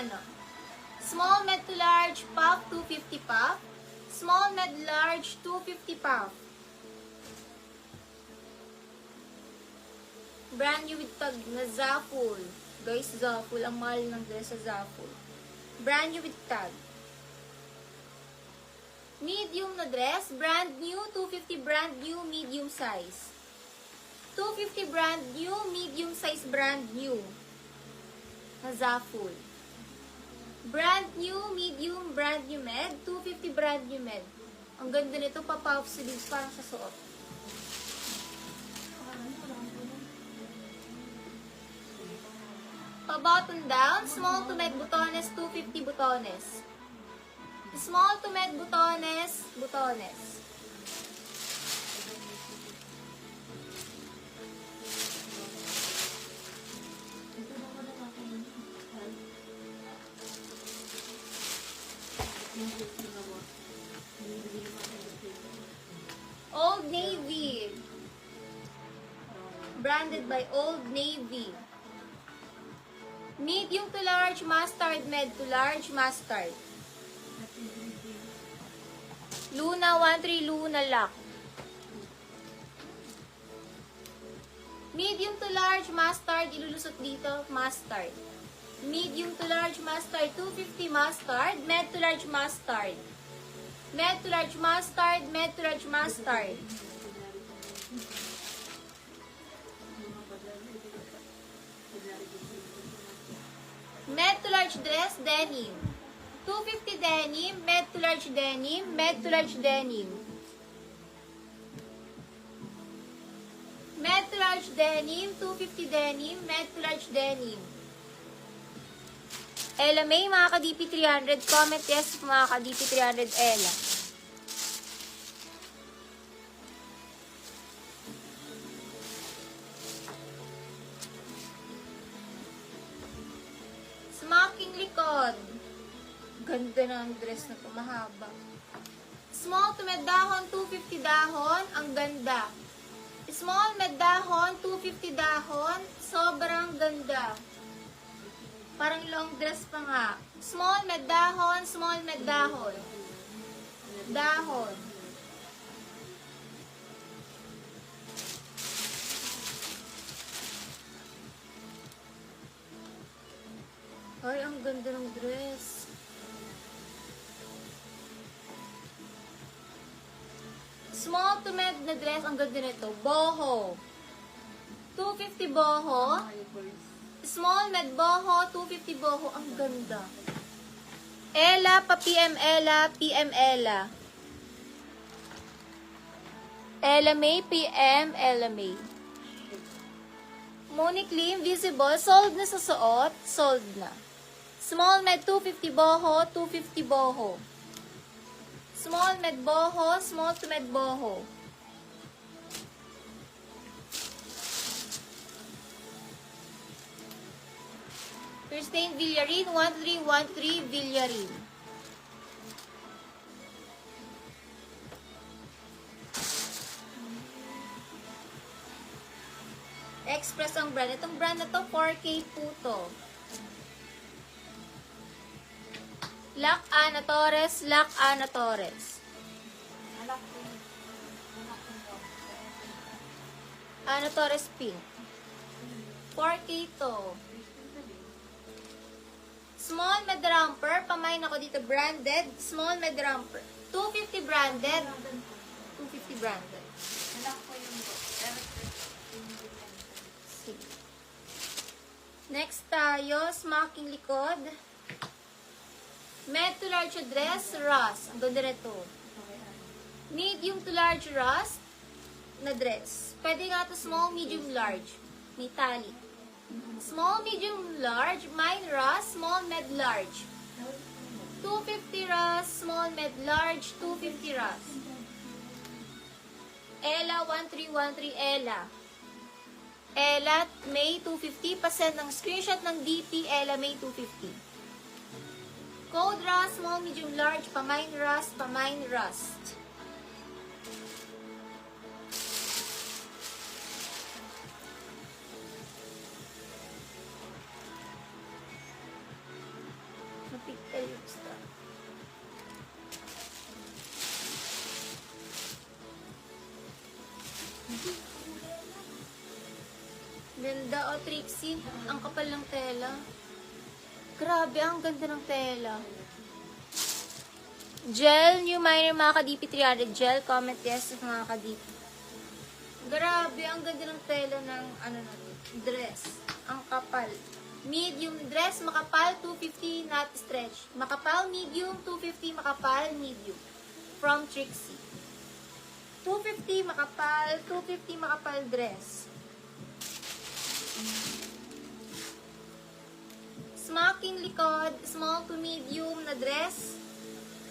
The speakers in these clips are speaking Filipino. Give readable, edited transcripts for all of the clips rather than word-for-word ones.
ano, small, med to large, puff, 250 puff. Small, med, large, 250 puff. Brand new with tag na Zaful. Guys, Zaful. Ang mahal ng dress sa Zaful. Brand new with tag. Medium na dress. Brand new. 250 brand new. Medium size. 250 brand new. Medium size brand new. Na Zaful. Brand new. Medium. Brand new med. 250 brand new med. Ang ganda nito. Papa-off sleeves parang sa suot. Pa-button down, small to med butones, 250 butones. Small to med butones, butones. Old Navy. Branded by Old Navy. Medium to large, mustard, med to large, mustard. Luna 13, Luna lock. Medium to large, mustard, ilulusot dito, mustard. Medium to large, mustard, 250 mustard, med to large, mustard. Med to large, mustard, med to large, mustard. Med to large dress, denim. 250 denim, med to large denim, med to large denim. Med to large denim, 250 denim, med to large denim. Ella May, mga ka-DP 300. Comment yes, mga ka-DP 300 Ella. Smocking likod. Ganda ng dress na ito, mahaba. Small to med dahon, 250 dahon. Ang ganda. Small med dahon, 250 dahon. Sobrang ganda. Parang long dress pa nga. Small med dahon, small med dahon. Dahon. Ay, ang ganda ng dress. Small to med na dress, ang ganda nito. Boho. 250 boho. Small med boho, 250 boho. Ang ganda. Ella, pa-PM Ella, PM Ella. Ella May, PM Ella May. Monique Lim, visible. Sold na sa suot. Sold na. Small med 250 boho, 250 boho. Small med boho, small to med boho. Christine Villarin, 1313 Villarin. Express ang brand. Itong brand na to, 4K po to. Lac Ana Torres, Lac Ana Torres. Ana Torres pink. 4K to. Small med romper, pamain ako dito branded. Small med romper. 250 branded. 250 branded. Next tayo, smocking likod. Med to large dress, rust. Ang ganda nito. Medium to large rust na dress. Pwede nga ito small, medium, large. May tali. Small, medium, large. Mine rust, small, med, large. 250 rust, small, med, large. 250 rust. Ella, 1313 Ella. Ella, May 250. Pasend ng screenshot ng DP, Ella, May 250. Code rust, small, medium, large, pamine rust, pamine rust. pigtail yung star. Ganda o, Trixie. Ang kapal ng tela. Grabe, ang ganda ng tela. Gel, new minor mga ka-DP 300 gel. Comment yes mga ka-DP. Grabe, ang ganda ng tela ng dress. Ang kapal. Medium dress, makapal, 250, not stretch. Makapal, medium, 250, makapal, medium. From Trixie. 250, makapal, 250, makapal dress. Smocking likod, small to medium na dress.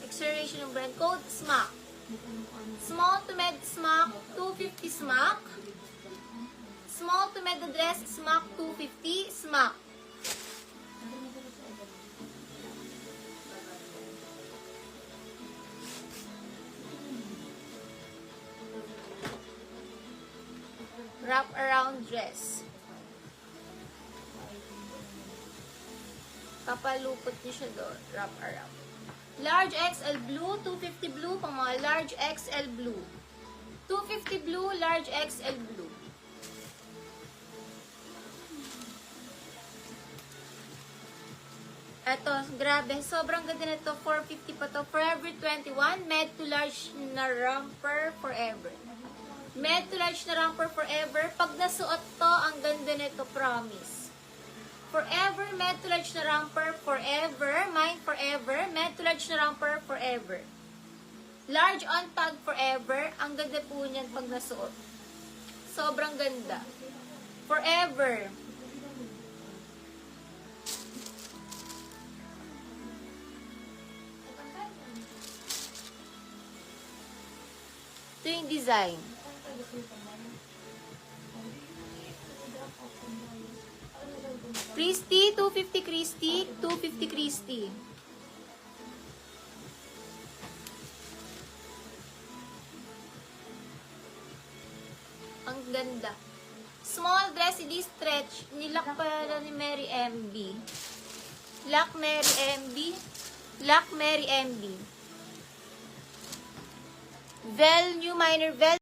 Expiration ng brand code, SMAC. Small to med SMAC, 250 SMAC. Small to med dress, SMAC 250, SMAC. Wrap around dress. Kapalupot niyo siya doon. Wrap around. Large XL blue, 250 blue, pang mga large XL blue. 250 blue, large XL blue. Eto, grabe. Sobrang ganda nito. 450 pa to. Forever 21. Med to large na romper forever. Med to large na romper forever. Pag nasuot to, ang ganda nito. Promise. Forever, med to large na romper forever. Mine forever. Med to large na romper forever. Large on tag forever. Ang ganda po niyan pag nasuot. Sobrang ganda. Forever. Ito yung design. Christy, 250 Christy, 250 Christy. Ang ganda. Small dress, hindi stretch. Nilak pala ni Mary MB. Lock Mary MB. Lock Mary MB. Vel, new minor vel.